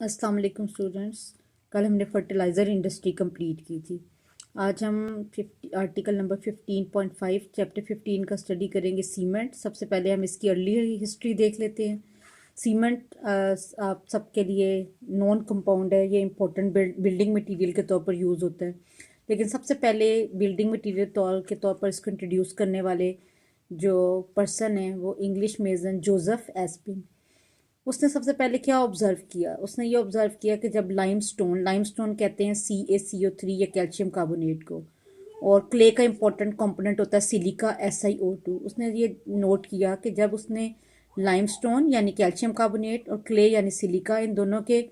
अस्सलाम वालेकुम स्टूडेंट्स। कल हमने फर्टिलाइज़र इंडस्ट्री कंप्लीट की थी। आज हम आर्टिकल नंबर 15.5 चैप्टर 15 का स्टडी करेंगे सीमेंट। सबसे पहले हम इसकी अर्ली हिस्ट्री देख लेते हैं। सीमेंट आप सबके लिए नॉन कंपाउंड है, ये इंपॉर्टेंट बिल्डिंग मटेरियल के तौर पर यूज़ होता है। लेकिन सबसे पहले बिल्डिंग मटेरियल के तौर पर इसको इंट्रोड्यूस करने वाले जो पर्सन हैं वो इंग्लिश मेजन जोसेफ एस्पिन। उसने सबसे पहले क्या ऑब्जर्व किया? उसने ये ऑब्जर्व किया कि जब लाइमस्टोन कहते हैं CaCO3 या कैल्शियम कार्बोनेट को, और क्ले का इंपॉर्टेंट कंपोनेंट होता है सिलिका SiO2। उसने ये नोट किया कि जब उसने लाइमस्टोन यानी कैल्शियम कार्बोनेट और क्ले यानी सिलिका, इन दोनों के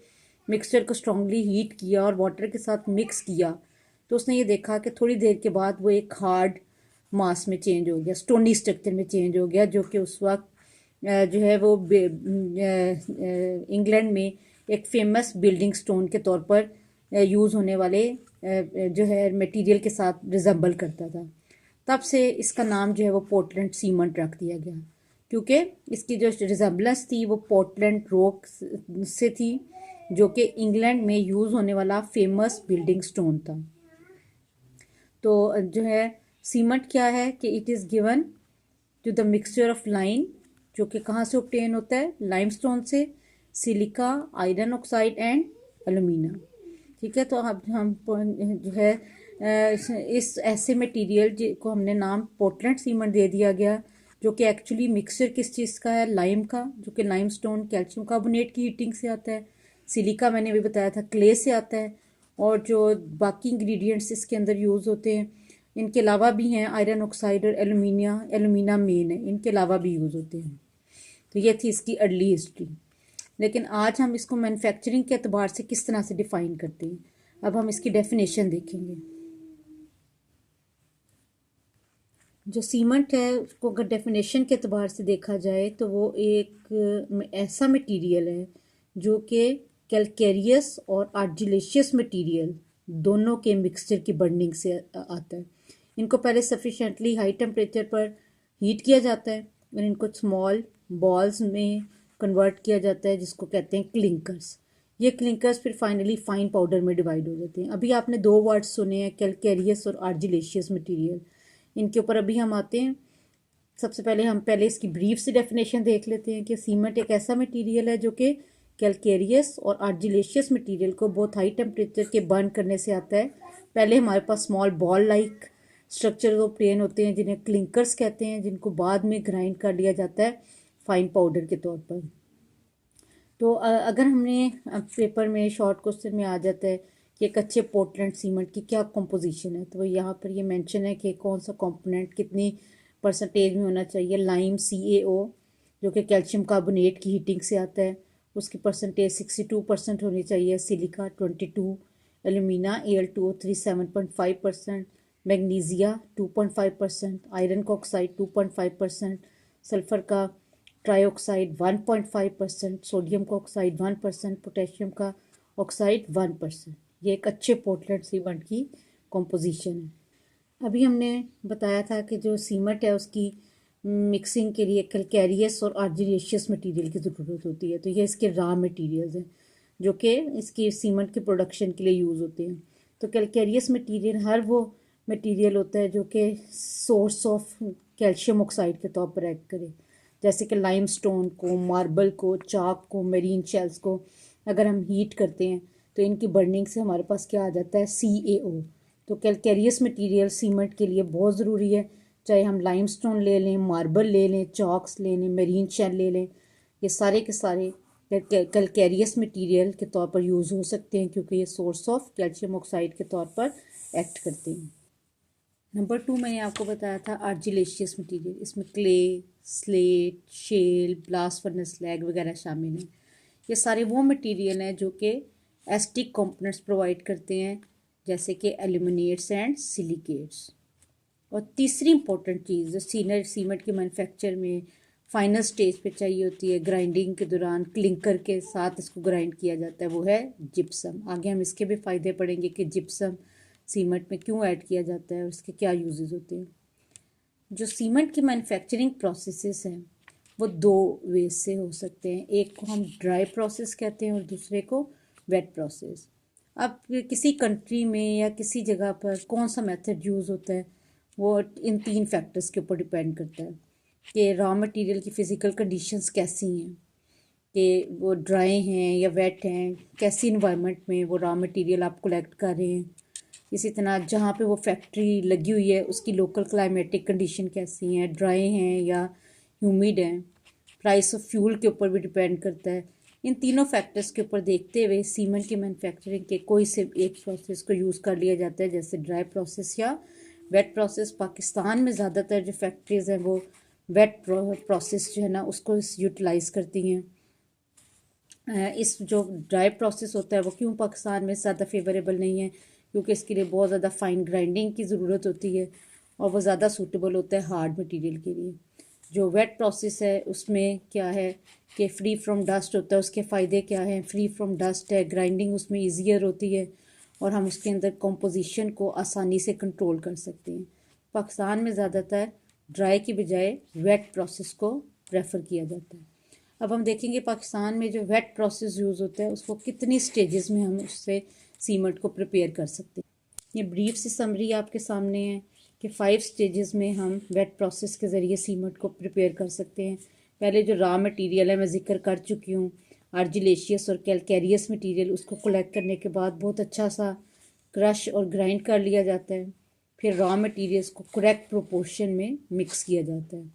मिक्सचर को स्ट्रांगली हीट किया और वाटर के साथ मिक्स किया, तो उसने ये देखा कि थोड़ी देर के बाद वो एक हार्ड मास में चेंज हो गया, स्टोनी स्ट्रक्चर में चेंज हो गया, जो कि उस वक्त जो है वो इंग्लैंड में एक फेमस बिल्डिंग स्टोन के तौर पर यूज़ होने वाले जो है मटेरियल के साथ रिजेंबल करता था। तब से इसका नाम जो है वो पोर्टलैंड सीमेंट रख दिया गया, क्योंकि इसकी जो रिजेंबलेंस थी वो पोर्टलैंड रॉक से थी, जो कि इंग्लैंड में यूज़ होने वाला फेमस बिल्डिंग स्टोन था। तो जो है सीमेंट क्या है कि it is given to the mixture of line, जो कि कहाँ से ऑब्टेन होता है? लाइमस्टोन से, silica, iron oxide and alumina. ठीक है, तो अब हम जो है इस ऐसे मटेरियल को हमने नाम पोर्टलैंड सीमेंट दे दिया गया, जो कि एक्चुअली मिक्सचर किस चीज़ का है? लाइम का, जो कि लाइमस्टोन कैल्शियम कार्बोनेट की हीटिंग से आता है। सिलिका मैंने भी बताया था क्ले से आता है। और जो बाकी इंग्रेडिएंट्स इसके अंदर यूज़ होते हैं, इनके अलावा भी हैं आयरन ऑक्साइड और एलुमिना मेन है, इनके अलावा भी यूज़ होते हैं। तो ये थी इसकी अर्ली हिस्ट्री। लेकिन आज हम इसको मैन्युफैक्चरिंग के अतबार से किस तरह से डिफ़ाइन करते हैं, अब हम इसकी डेफिनेशन देखेंगे। जो सीमेंट है उसको अगर डेफिनेशन के अतबार से देखा जाए तो वो एक ऐसा मटेरियल है जो कि कैलकेरियस और आर्जिलेशियस मटेरियल दोनों के मिक्सचर की बर्निंग से आता है। इनको पहले सफिशेंटली हाई टेम्परेचर पर हीट किया जाता है और इनको स्मॉल बॉल्स में कन्वर्ट किया जाता है, जिसको कहते हैं क्लिंकर्स। ये क्लिंकर्स फिर फाइनली फाइन पाउडर में डिवाइड हो जाते हैं। अभी आपने दो वर्ड्स सुने हैं, कैलकेरियस और आर्जिलेशियस मटेरियल। इनके ऊपर अभी हम आते हैं। सबसे पहले हम इसकी ब्रीफ से डेफिनेशन देख लेते हैं कि सीमेंट एक ऐसा मटेरियल है जो कि कैलकेरियस और आर्जिलेशियस मटेरियल को बहुत हाई टेम्परेचर के बर्न करने से आता है। पहले हमारे पास small ball like structure obtain होते हैं, जिन्हें क्लिंकर्स कहते हैं, जिनको बाद में ग्राइंड कर लिया जाता है फाइन पाउडर के तौर पर। तो अगर हमने पेपर में शॉर्ट क्वेश्चन में आ जाता है कि एक अच्छे पोर्टलैंड सीमेंट की क्या कंपोजिशन है, तो यहाँ पर ये मेंशन है कि कौन सा कंपोनेंट कितनी परसेंटेज में होना चाहिए। लाइम CaO, जो कि कैल्शियम कार्बोनेट की हीटिंग से आता है, उसकी परसेंटेज 62% होनी चाहिए। Silica 22, alumina Al2O3 7.5%, magnesia 2.5%, iron का ऑक्साइड 2.5%, सल्फर का ट्राईऑक्साइड 1.5%, सोडियम का ऑक्साइड 1%, पोटेशियम का ऑक्साइड 1%। ये एक अच्छे पोर्टलैंड सीमेंट की कॉम्पोजिशन है। अभी हमने बताया था कि जो सीमेंट है उसकी मिक्सिंग के लिए कैलकेरियस और आर्जिलेशियस मटेरियल की ज़रूरत होती है। तो ये इसके रॉ मटेरियल्स हैं जो कि इसकी सीमेंट के प्रोडक्शन के लिए यूज़ होते हैं। तो कैलकेरियस मटेरियल हर वो मटेरियल होता है जो कि सोर्स ऑफ कैल्शियम ऑक्साइड के तौर पर एक्ट करे, जैसे कि लाइमस्टोन को, मार्बल को, चाक को, मेरीन शेल्स को अगर हम हीट करते हैं तो इनकी बर्निंग से हमारे पास क्या आ जाता है? CaO। तो कैलकेरियस मटेरियल सीमेंट के लिए बहुत ज़रूरी है, चाहे हम लाइमस्टोन ले लें, मार्बल ले लें, चॉक्स ले लें, मेरीन शेल ले लें, ये सारे के सारे कैलकेरियस मटेरियल के तौर पर यूज़ हो सकते हैं, क्योंकि ये सोर्स ऑफ कैल्शियम ऑक्साइड के तौर पर एक्ट करते हैं। नंबर 2 मैंने आपको बताया था आर्जिलेशियस मटेरियल। इसमें clay, slate, shale, blast furnace slag वगैरह शामिल हैं। ये सारे वो मटेरियल हैं जो कि एस्टिक कंपोनेंट्स प्रोवाइड करते हैं, जैसे कि एल्यूमिनेट्स एंड सिलिकेट्स। और तीसरी इंपॉर्टेंट चीज़ जो सीमेंट के मैन्युफैक्चर में फाइनल स्टेज पे चाहिए होती है, ग्राइंडिंग के दौरान क्लिंकर के साथ इसको ग्राइंड किया जाता है, वो है जिप्सम। आगे हम इसके भी फ़ायदे पढ़ेंगे कि जिप्सम सीमेंट में क्यों ऐड किया जाता है और इसके क्या यूजेस होते हैं। जो सीमेंट की मैन्युफैक्चरिंग प्रोसेसेस हैं वो दो वे से हो सकते हैं। एक को हम ड्राई प्रोसेस कहते हैं और दूसरे को वेट प्रोसेस। अब किसी कंट्री में या किसी जगह पर कौन सा मेथड यूज़ होता है वो इन तीन फैक्टर्स के ऊपर डिपेंड करता है कि रॉ मटेरियल की फ़िज़िकल कंडीशंस कैसी हैं, कि वो ड्राई हैं या वेट हैं, कैसी इन्वायरमेंट में वो रॉ मटेरियल आप कलेक्ट कर रहे हैं। इसी तरह जहाँ पे वो फैक्ट्री लगी हुई है उसकी लोकल क्लाइमेटिक कंडीशन कैसी हैं, ड्राई हैं या ह्यूमिड हैं। प्राइस ऑफ फ्यूल के ऊपर भी डिपेंड करता है। इन तीनों फैक्टर्स के ऊपर देखते हुए सीमेंट की मैन्युफैक्चरिंग के कोई से एक प्रोसेस को यूज़ कर लिया जाता है, जैसे ड्राई प्रोसेस या वेट प्रोसेस। पाकिस्तान में ज़्यादातर जो फैक्ट्रीज़ हैं वो वेट प्रोसेस जो है ना उसको यूटिलाइज़ करती हैं। इस जो ड्राई प्रोसेस होता है वो क्यों पाकिस्तान में ज़्यादा फेवरेबल नहीं है, क्योंकि इसके लिए बहुत ज़्यादा फाइन ग्राइंडिंग की ज़रूरत होती है और वो ज़्यादा सूटेबल होता है हार्ड मटेरियल के लिए। जो वेट प्रोसेस है उसमें क्या है कि फ्री फ्रॉम डस्ट होता है। उसके फ़ायदे क्या हैं? फ्री फ्रॉम डस्ट है, ग्राइंडिंग उसमें ईजियर होती है और हम उसके अंदर कंपोजिशन को आसानी से कंट्रोल कर सकते हैं। पाकिस्तान में ज़्यादातर ड्राई की बजाय वेट प्रोसेस को प्रेफर किया जाता है। अब हम देखेंगे पाकिस्तान में जो वेट प्रोसेस यूज़ होता है उसको कितनी स्टेजेस में हम उससे सीमेंट को प्रिपेयर कर सकते हैं। ये ब्रीफ सी समरी आपके सामने है कि 5 स्टेजेस में हम वेट प्रोसेस के ज़रिए सीमेंट को प्रिपेयर कर सकते हैं। पहले जो रॉ मटेरियल है मैं ज़िक्र कर चुकी हूँ, आर्जिलेशियस और कैलकेरियस मटेरियल, उसको कलेक्ट करने के बाद बहुत अच्छा सा क्रश और ग्राइंड कर लिया जाता है। फिर रॉ मटेरियल्स को करेक्ट प्रोपोर्शन में मिक्स किया जाता है।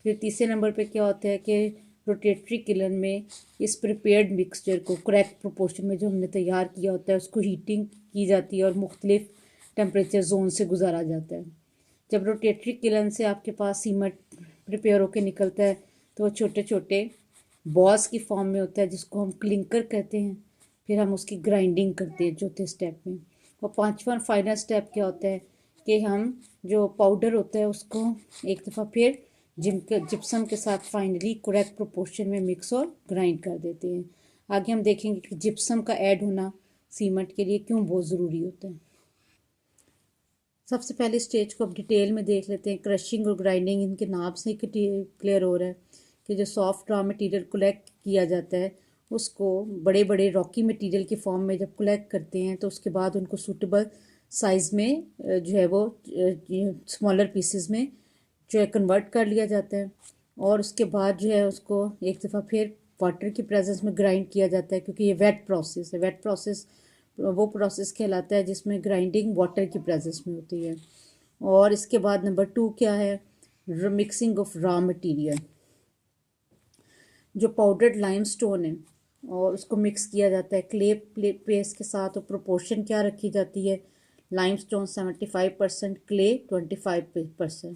फिर तीसरे नंबर पे क्या होता है कि रोटेटरी किलन में इस प्रिपेयर्ड मिक्सचर को करेक्ट प्रोपोर्शन में जो हमने तैयार किया होता है उसको हीटिंग की जाती है और मुख्तलिफ टेम्परेचर जोन से गुजारा जाता है। जब रोटेटरी किलन से आपके पास सीमेंट प्रिपेयर होकर निकलता है तो वो छोटे छोटे बॉल्स की फॉर्म में होता है जिसको हम क्लिंकर कहते हैं। फिर हम उसकी ग्राइंडिंग करते हैं चौथे स्टेप में। और पांचवा फाइनल स्टेप क्या होता है कि हम जो पाउडर होता है उसको एक दफ़ा फिर जिप्सम के साथ फाइनली करेक्ट प्रोपोर्शन में मिक्स और ग्राइंड कर देते हैं। आगे हम देखेंगे कि जिप्सम का ऐड होना सीमेंट के लिए क्यों बहुत ज़रूरी होता है। सबसे पहले स्टेज को अब डिटेल में देख लेते हैं। क्रशिंग और ग्राइंडिंग, इनके नाम से क्लियर हो रहा है कि जो सॉफ्ट रॉ मटेरियल कलेक्ट किया जाता है उसको बड़े बड़े रॉकी मटेरियल के फॉर्म में जब कलेक्ट करते हैं तो उसके बाद उनको सूटेबल साइज़ में जो है वो स्मॉलर पीसेस में जो है कन्वर्ट कर लिया जाता है और उसके बाद जो है उसको एक दफ़ा फिर वाटर की प्रेजेंस में ग्राइंड किया जाता है, क्योंकि ये वेट प्रोसेस है। वेट प्रोसेस वो प्रोसेस कहलाता है जिसमें ग्राइंडिंग वाटर की प्रेजेंस में होती है। और इसके बाद नंबर 2 क्या है? Mixing of raw material. जो पाउडर्ड लाइमस्टोन है और उसको मिक्स किया जाता है क्ले पेस्ट के साथ। और प्रोपोर्शन क्या रखी जाती है? Limestone 75%, clay 25%।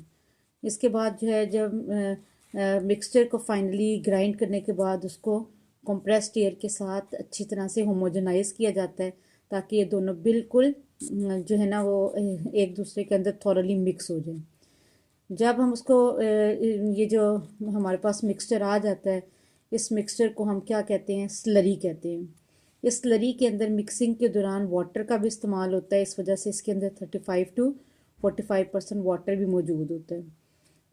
इसके बाद जो है जब मिक्सचर को फाइनली ग्राइंड करने के बाद उसको कंप्रेस्ड एयर के साथ अच्छी तरह से होमोजेनाइज किया जाता है ताकि ये दोनों बिल्कुल जो है ना वो एक दूसरे के अंदर थॉरली मिक्स हो जाए। जब हम उसको ये जो हमारे पास मिक्सचर आ जाता है, इस मिक्सचर को हम क्या कहते हैं? स्लरी कहते हैं। इस स्लरी के अंदर मिक्सिंग के दौरान वाटर का भी इस्तेमाल होता है, इस वजह से इसके अंदर 35 to 45% वाटर भी मौजूद होता है।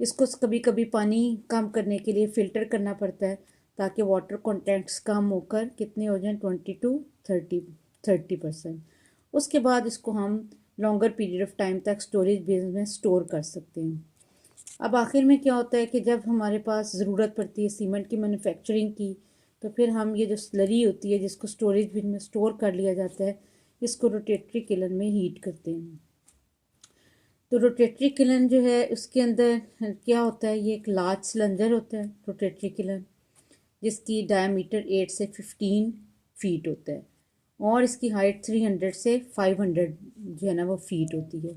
इसको कभी कभी पानी कम करने के लिए फ़िल्टर करना पड़ता है ताकि वाटर कंटेंट्स कम होकर कितने हो जाएं? 20 to 30%। उसके बाद इसको हम लॉन्गर पीरियड ऑफ टाइम तक स्टोरेज बेस में स्टोर कर सकते हैं। अब आखिर में क्या होता है कि जब हमारे पास ज़रूरत पड़ती है सीमेंट की मैन्युफैक्चरिंग की, तो फिर हम ये जो स्लरी होती है जिसको स्टोरेज बिन में स्टोर कर लिया जाता है, इसको रोटेटरी किलन में हीट करते हैं। तो रोटेटरी किलन जो है उसके अंदर क्या होता है? ये एक लार्ज सिलेंडर होता है रोटेटरी किलन, जिसकी डायमीटर 8 से 15 फीट होता है और इसकी हाइट 300 से 500 जो है ना वो फीट होती है।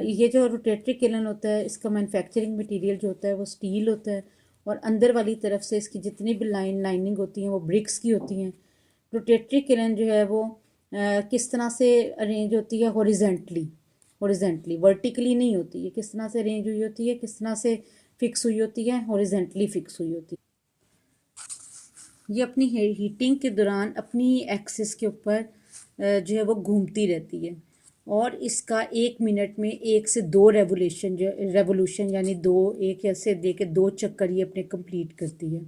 ये जो रोटेटरी किलन होता है इसका मैन्युफैक्चरिंग मटेरियल जो होता है वो स्टील होता है और अंदर वाली तरफ से इसकी जितनी भी लाइनिंग होती हैं वो ब्रिक्स की होती हैं। रोटेटरी किलन जो है वो किस तरह से अरेंज होती है? हॉरिजेंटली, वर्टिकली नहीं होती है। किस तरह से अरेंज हुई होती है? किस तरह से फिक्स हुई होती है? हॉरिजेंटली फिक्स हुई होती है। ये अपनी हीटिंग के दौरान अपनी एक्सिस के ऊपर जो है वो घूमती रहती है और इसका 1 मिनट में 1 से 2 रेवोल्यूशन यानी दो एक ऐसे दे के 2 चक्कर ये अपने कंप्लीट करती है।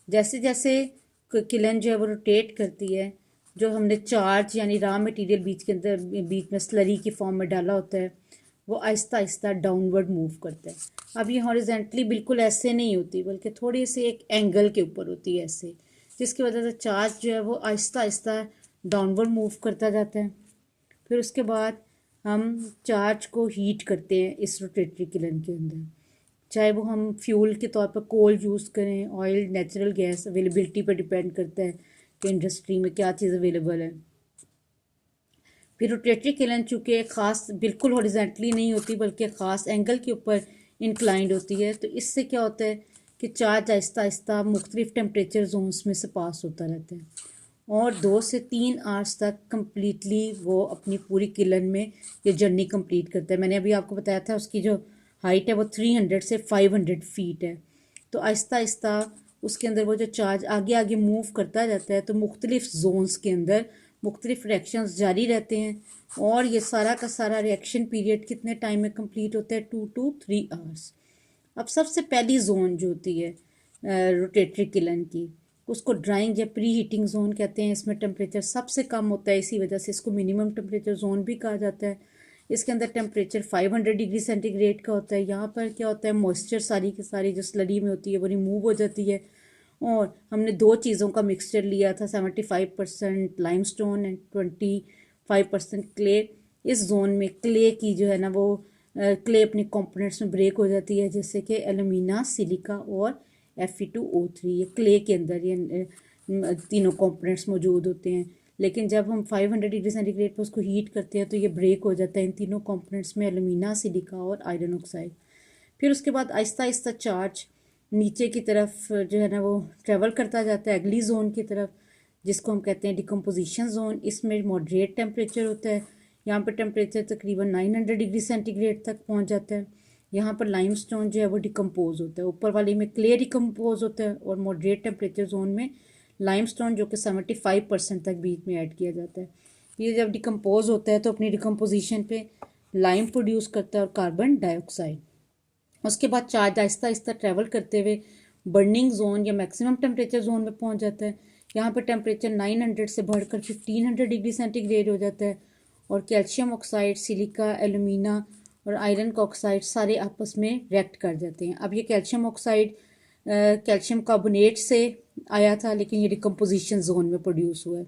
जैसे जैसे किलन जो है वो रोटेट करती है, जो हमने चार्ज यानी रॉ मटेरियल बीच के अंदर बीच में स्लरी की फॉर्म में डाला होता है, वो आहिस्ता आहिस्ता डाउनवर्ड मूव करता है। अब ये हॉरिजेंटली बिल्कुल ऐसे नहीं होती, बल्कि थोड़ी सी एक एंगल के ऊपर होती है ऐसे, जिसकी वजह से चार्ज जो है वो आहिस्ता आहिस्ता डाउनवर्ड मूव करता जाता है। फिर उसके बाद हम चार्ज को हीट करते हैं इस रोटेटरी किलन के अंदर, चाहे वो हम फ्यूल के तौर पर कोल यूज़ करें, ऑयल, नेचुरल गैस, अवेलेबिलिटी पर डिपेंड करता है कि इंडस्ट्री में क्या चीज़ अवेलेबल है। फिर रोटेटरी किलन चूँकि ख़ास बिल्कुल हॉरिजेंटली नहीं होती बल्कि ख़ास एंगल के ऊपर इंक्लाइंड होती है, तो इससे क्या होता है कि चार्ज आहिस्ता आहिस्ता मुख्तलिफ टेम्परेचर जोन्स में से पास होता रहता है और 2 से 3 आवर्स तक कम्प्लीटली वो अपनी पूरी किलन में ये जर्नी कंप्लीट करता है। मैंने अभी आपको बताया था उसकी जो हाइट है वो 300 से 500 फीट है। तो आहिस्ता आहिस्ता उसके अंदर वो जो चार्ज आगे आगे मूव करता जाता है, तो मुख्तलिफ जोन्स के अंदर मुख्तलिफ रिएक्शंस जारी रहते हैं और ये सारा का सारा रिएक्शन पीरियड कितने टाइम में कंप्लीट होता है, 2 to 3 आवर्स। अब सबसे पहली जोन जो होती है रोटेटरी किलन की, उसको ड्राइंग या प्री हीटिंग जोन कहते हैं। इसमें टेम्परेचर सबसे कम होता है, इसी वजह से इसको मिनिमम टेम्परेचर जोन भी कहा जाता है। इसके अंदर टेम्परेचर 500 डिग्री सेंटीग्रेड का होता है। यहाँ पर क्या होता है, मॉइस्चर सारी की सारी जो स्लरी में होती है वो रिमूव हो जाती है और हमने 2 चीज़ों का मिक्सचर लिया था, 75% लाइमस्टोन एंड 25% क्ले। इस जोन में क्ले की जो है ना वो क्ले अपने कंपोनेंट्स में ब्रेक हो जाती है, जैसे कि एल्यूमिना, सिलिका और Fe2O3। ये क्ले के अंदर ये तीनों कंपोनेंट्स मौजूद होते हैं। लेकिन जब हम 500 डिग्री सेंटीग्रेड पर उसको हीट करते हैं तो ये ब्रेक हो जाता है इन तीनों कंपोनेंट्स में, एल्यूमिना, सिलिका और आयरन ऑक्साइड। फिर उसके बाद आहिस्ता आहिस्ता चार्ज नीचे की तरफ जो है ना वो ट्रेवल करता जाता है अगली जोन की तरफ, जिसको हम कहते हैं डिकम्पोजिशन जोन। इसमें मॉडरेट टेम्परेचर होता है, यहाँ पर टेम्परेचर तकरीबन 900 डिग्री सेंटीग्रेड तक पहुँच जाता है। यहाँ पर लाइमस्टोन जो है वो डिकम्पोज होता है, ऊपर वाली में क्ले डिकम्पोज होता है और मॉडरेट टेम्परेचर जोन में लाइमस्टोन जो कि 75% तक बीच में ऐड किया जाता है। ये जब डिकम्पोज होता है तो अपनी डिकम्पोजिशन पे लाइम प्रोड्यूस करता है और कार्बन डाइऑक्साइड। उसके बाद चार्ज आहिस्ता आहिस्ता ट्रैवल करते हुए बर्निंग जोन या मैक्सिमम टेम्परेचर जोन में पहुंच जाता है। यहाँ पर टेम्परेचर 900 से बढ़कर 1500 डिग्री सेंटीग्रेड हो जाता है और कैल्शियम ऑक्साइड, सिलिका, एल्यूमिना और आयरन का ऑक्साइड सारे आपस में रिएक्ट कर जाते हैं। अब ये कैल्शियम ऑक्साइड कैल्शियम कार्बोनेट से आया था, लेकिन ये डिकम्पोजिशन जोन में प्रोड्यूस हुआ है।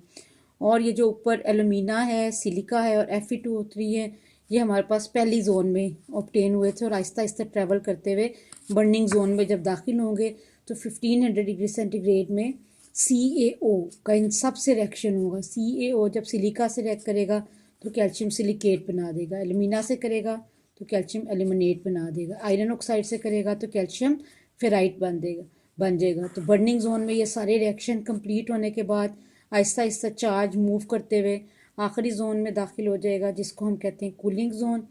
और ये जो ऊपर एल्यूमिना है, सिलिका है और Fe2O3 है, ये हमारे पास पहली जोन में ऑब्टेन हुए थे और आहिस्ता आहिस्ता ट्रैवल करते हुए बर्निंग जोन में जब दाखिल होंगे तो 1500 डिग्री सेंटीग्रेड में CaO का इन सब से रिएक्शन होगा। CaO जब सिलिका से रिएक्ट करेगा तो कैल्शियम सिलिकेट बना देगा, एल्यूमिना से करेगा तो कैल्शियम एल्यूमिनेट बना देगा, आयरन ऑक्साइड से करेगा तो कैल्शियम फेराइट बन जाएगा। तो बर्निंग जोन में ये सारे रिएक्शन कंप्लीट होने के बाद आहिस्ता आहिस्ता चार्ज मूव करते हुए आखिरी जोन में दाखिल हो जाएगा, जिसको हम कहते हैं कूलिंग जोन।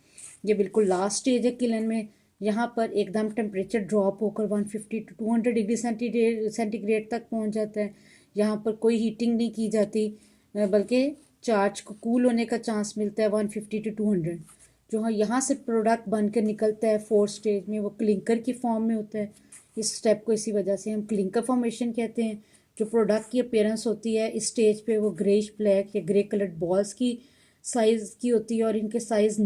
ये बिल्कुल लास्ट स्टेज है किलन में। यहाँ पर एकदम टेम्परेचर ड्रॉप होकर 150 to 200 डिग्री सेंटीग्रेड तक पहुँच जाता है। यहाँ पर कोई हीटिंग नहीं की जाती, बल्कि चार्ज को कूल होने का चांस मिलता है 150 to 200। जो यहाँ से प्रोडक्ट बन कर निकलता है 4th स्टेज में, वो क्लिंकर की फॉर्म में होता है। इस स्टेप को इसी वजह से हम क्लिंकर फॉर्मेशन कहते हैं। जो प्रोडक्ट की अपीयरेंस होती है इस स्टेज पे वो ग्रेइश ब्लैक या ग्रे कलर्ड बॉल्स की साइज़ की होती है और इनके साइज़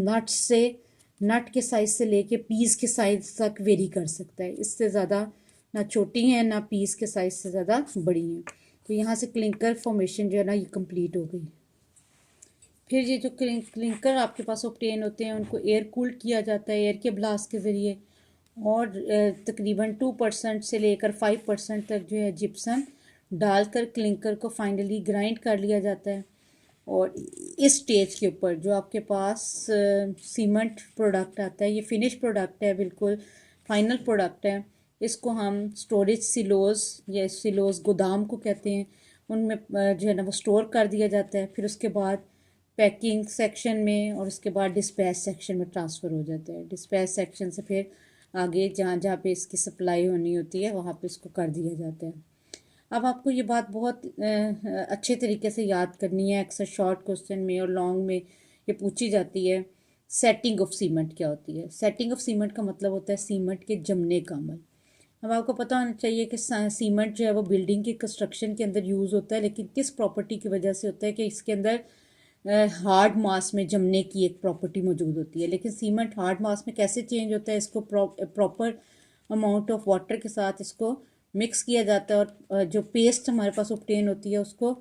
नट के साइज़ से लेके पीस के साइज़ तक वेरी कर सकता है। इससे ज़्यादा ना छोटी हैं ना पीस के साइज़ से ज़्यादा बड़ी हैं। तो यहाँ से क्लिंकर फॉर्मेशन जो है ना ये कंप्लीट हो गई। फिर ये जो क्लिंकर आपके पास ऑब्टेन होते हैं उनको एयर कूल्ड किया जाता है एयर के ब्लास्ट के ज़रिए और तकरीबन 2% से लेकर 5% तक जो है जिप्सम डालकर क्लिंकर को फाइनली ग्राइंड कर लिया जाता है। और इस स्टेज के ऊपर जो आपके पास सीमेंट प्रोडक्ट आता है, ये फिनिश प्रोडक्ट है, बिल्कुल फाइनल प्रोडक्ट है। इसको हम स्टोरेज सिलोज या सिलोज गोदाम को कहते हैं, उनमें जो है ना वो स्टोर कर दिया जाता है। फिर उसके बाद पैकिंग सेक्शन में और उसके बाद डिस्पैच सेक्शन में ट्रांसफ़र हो जाता है। डिस्पैच सेक्शन से फिर आगे जहाँ जहाँ पे इसकी सप्लाई होनी होती है वहाँ पे इसको कर दिया जाता है। अब आपको ये बात बहुत अच्छे तरीके से याद करनी है। अक्सर शॉर्ट क्वेश्चन में और लॉन्ग में ये पूछी जाती है। सेटिंग ऑफ सीमेंट क्या होती है? सेटिंग ऑफ सीमेंट का मतलब होता है सीमेंट के जमने का अमल। अब आपको पता होना चाहिए कि सीमेंट जो है वो बिल्डिंग की कंस्ट्रक्शन के अंदर यूज़ होता है, लेकिन किस प्रॉपर्टी की वजह से होता है कि इसके अंदर हार्ड मास में जमने की एक प्रॉपर्टी मौजूद होती है। लेकिन सीमेंट हार्ड मास में कैसे चेंज होता है? इसको प्रॉपर अमाउंट ऑफ वाटर के साथ इसको मिक्स किया जाता है, और जो पेस्ट हमारे पास ऑब्टेन होती है उसको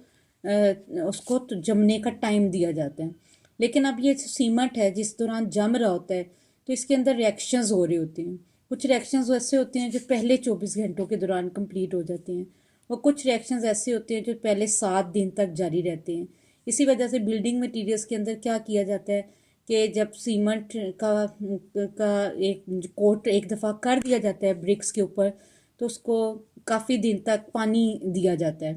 तो जमने का टाइम दिया जाता है। लेकिन अब ये सीमेंट है जिस दौरान जम रहा होता है, तो इसके अंदर रिएक्शंस हो रही होती हैं। कुछ रिएक्शंस ऐसे होते हैं जो पहले 24 घंटों के दौरान कंप्लीट हो जाती हैं, और कुछ रिएक्शंस ऐसे होते हैं जो पहले 7 दिन तक जारी रहते हैं। इसी वजह से बिल्डिंग मटेरियल्स के अंदर क्या किया जाता है कि जब सीमेंट का एक कोट एक दफ़ा कर दिया जाता है ब्रिक्स के ऊपर, तो उसको काफ़ी दिन तक पानी दिया जाता है,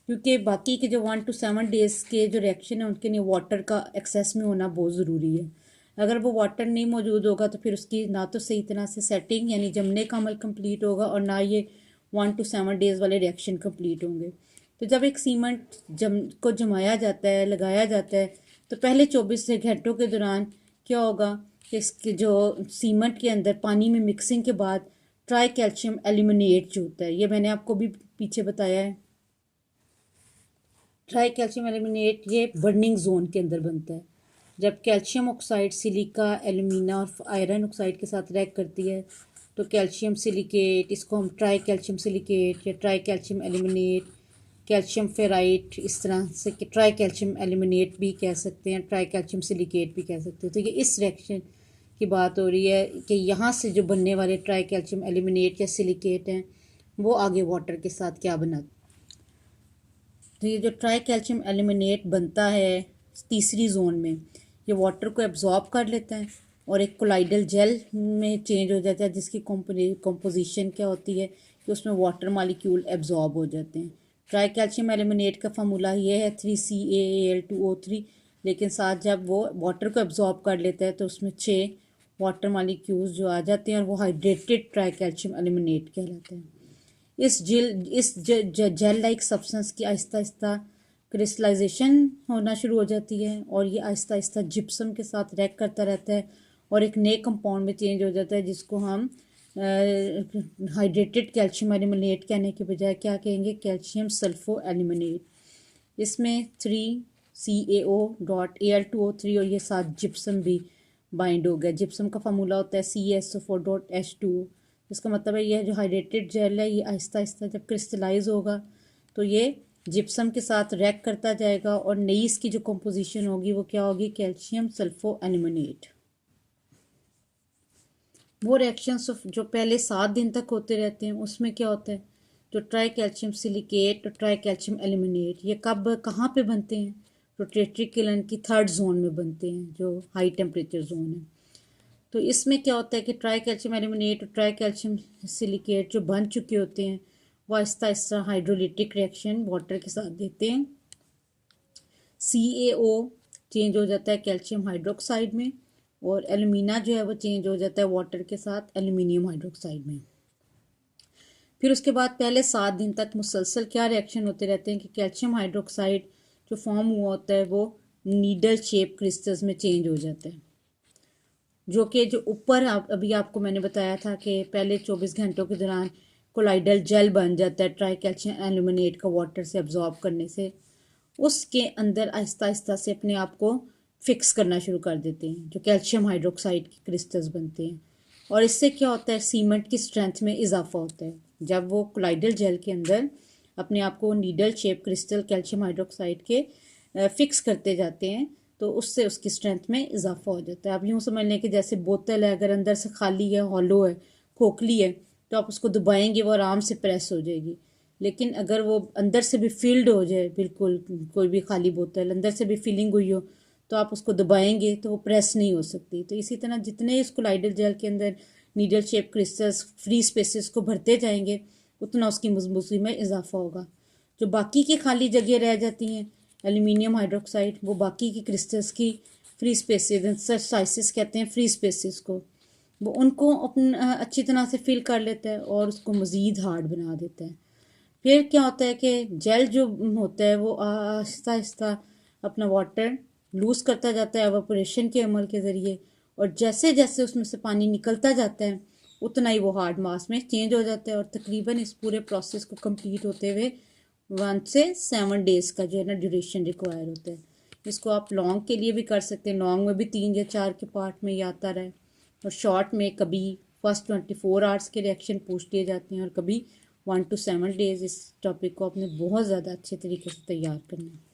क्योंकि बाकी के जो 1 to 7 डेज़ के जो रिएक्शन है उनके लिए वाटर का एक्सेस में होना बहुत ज़रूरी है। अगर वो वाटर नहीं मौजूद होगा तो फिर उसकी ना तो सही तरह से सेटिंग यानी जमने का अमल कंप्लीट होगा, और ना ये 1 to 7 डेज़ वाले रिएक्शन कंप्लीट होंगे। तो जब एक सीमेंट जमाया जाता है, लगाया जाता है, तो पहले 24 घंटों के दौरान क्या होगा कि इसके जो सीमेंट के अंदर पानी में मिक्सिंग के बाद ट्राई कैल्शियम एल्यूमिनेट जो होता है, ये मैंने आपको भी पीछे बताया है। ट्राई कैल्शियम एल्यूमिनेट ये बर्निंग जोन के अंदर बनता है। जब कैल्शियम ऑक्साइड सिलिका एल्यूमिना और आयरन ऑक्साइड के साथ रिएक्ट करती है तो कैल्शियम सिलिकेट, इसको हम ट्राई कैल्शियम सिलिकेट या try calcium aluminate, calcium ferrite, इस तरह से कि ट्राई कैल्शियम एल्यूमिनेट भी कह सकते हैं, ट्राई कैल्शियम सिलिकेट भी कह सकते हैं। तो ये इस रिएक्शन की बात हो रही है कि यहाँ से जो बनने वाले ट्राई कैल्शियम एल्यूमिनेट या सिलिकेट हैं वो आगे वाटर के साथ क्या बनाते हैं। तो ये जो ट्राई कैल्शियम एल्यूमिनेट बनता है तीसरी जोन में, ये वाटर को एब्जॉर्ब कर लेता है और एक कोलाइडल जेल में चेंज हो जाता है, जिसकी कंपोजिशन क्या होती है कि उसमें वाटर मालिक्यूल एब्जॉर्ब हो जाते हैं। ट्राई कैल्शियम एल्यूमिनेट का फार्मूला ये है 3CaAl2O3, लेकिन साथ जब वो वाटर को एब्जॉर्ब कर लेता है तो उसमें 6 वाटर मालिक्यूल्स जो आ जाते हैं और वो हाइड्रेटेड ट्राई कैल्शियम एल्यूमिनेट कहलाते हैं। इस जेल लाइक सब्सटेंस की आहिस्ता आहिस्ता क्रिस्टलाइजेशन होना शुरू हो जाती है, और ये आहिस्ता आहिस्ता जिप्सम के साथ रिएक्ट करता रहता है और एक नए कंपाउंड में चेंज हो जाता है, जिसको हम हाइड्रेटेड कैल्शियम एल्यूमिनेट कहने के बजाय क्या कहेंगे, कैल्शियम सल्फो एल्यूमिनेट। इसमें 3CaO.Al2O3 और ये साथ जिप्सम भी बाइंड हो गया। जिप्सम का फार्मूला होता है CaSO4.H2। इसका मतलब है यह जो हाइड्रेटेड जेल है ये आहिस्ता आहिस्ता जब क्रिस्टलाइज होगा तो ये जिप्सम के साथ रिएक्ट करता जाएगा, और नई इसकी जो कंपोजिशन होगी वो क्या होगी, कैल्शियम सल्फो एल्यूमिनेट। वो रिएक्शंस जो पहले 7 दिन तक होते रहते हैं उसमें क्या होता है, जो ट्राई कैल्शियम सिलिकेट और ट्राई कैल्शियम एल्यूमिनेट ये कब कहाँ पे बनते हैं, रोटेटरी किलन की 3rd जोन में बनते हैं जो हाई टेम्परेचर जोन है। तो इसमें क्या होता है कि ट्राई कैल्शियम एल्यूमिनेट और ट्राई कैल्शियम सिलिकेट जो बन चुके होते हैं वो Aahista Aahista hydrolytic reaction water के साथ देते हैं। CaO चेंज हो जाता है कैल्शियम हाइड्रोक्साइड में, और एल्यूमिना जो है वो चेंज हो जाता है वाटर के साथ एल्यूमिनियम हाइड्रोक्साइड में। फिर उसके बाद पहले 7 दिन तक मुसलसल क्या रिएक्शन होते रहते हैं कि कैल्शियम हाइड्रोक्साइड जो फॉर्म हुआ होता है वो नीडल शेप क्रिस्टल्स में चेंज हो जाता है, जो ऊपर अभी आपको मैंने बताया था कि पहले 24 घंटों के दौरान कोलाइडल जेल बन जाता है ट्राई कैल्शियम एल्यूमिनेट का वाटर से एब्जॉर्ब करने से, उसके अंदर आहिस्ता आहिस्ता से अपने आप को फिक्स करना शुरू कर देते हैं जो कैल्शियम हाइड्रोक्साइड के क्रिस्टल्स बनते हैं। और इससे क्या होता है, सीमेंट की स्ट्रेंथ में इजाफा होता है। जब वो कोलाइडल जेल के अंदर अपने आप को needle shape crystal calcium hydroxide के फिक्स करते जाते हैं तो उससे उसकी स्ट्रेंथ में इजाफा हो जाता है। आप यूँ समझ लें कि जैसे बोतल है, अगर अंदर से खाली है, हॉलो है, खोखली है, तो आप उसको दबाएंगे वो आराम से प्रेस हो जाएगी। लेकिन अगर वो अंदर से भी फिल्ड हो जाए, बिल्कुल कोई भी खाली बोतल अंदर से भी फिलिंग हुई हो, तो आप उसको दबाएंगे तो वो प्रेस नहीं हो सकती। तो इसी तरह जितने इस कोलाइडल जेल के अंदर needle shape crystals free spaces को भरते जाएंगे उतना उसकी मजबूती में इजाफा होगा। जो बाकी की खाली जगह रह जाती हैं एल्यूमिनियम हाइड्रोक्साइड, वो बाकी की क्रिस्टल्स की फ्री स्पेसेस, साइसिस कहते हैं फ्री स्पेसेस को, वो उनको अपन अच्छी तरह से फिल कर लेता है और उसको मज़ीद हार्ड बना देता है। फिर क्या होता है कि जेल जो होता है वो आहिस्ता आहिस्ता अपना वाटर लूज़ करता जाता है एवापोरेशन के अमल के ज़रिए, और जैसे जैसे उसमें से पानी निकलता जाता है उतना ही वो हार्ड मास में चेंज हो जाता है। और तकरीबन इस पूरे प्रोसेस को कंप्लीट होते हुए 1 से 7 डेज़ का जो है ना ड्यूरेशन रिक्वायर होता है। इसको आप लॉन्ग के लिए भी कर सकते हैं, लॉन्ग में भी 3 या 4 के पार्ट में ही आता रहा है, और शॉर्ट में कभी फर्स्ट 24 आवर्स के रिएक्शन पूछ लिए जाते हैं, और कभी 1 to 7 डेज़। इस टॉपिक को आपने बहुत ज़्यादा अच्छे तरीके से तैयार करना है।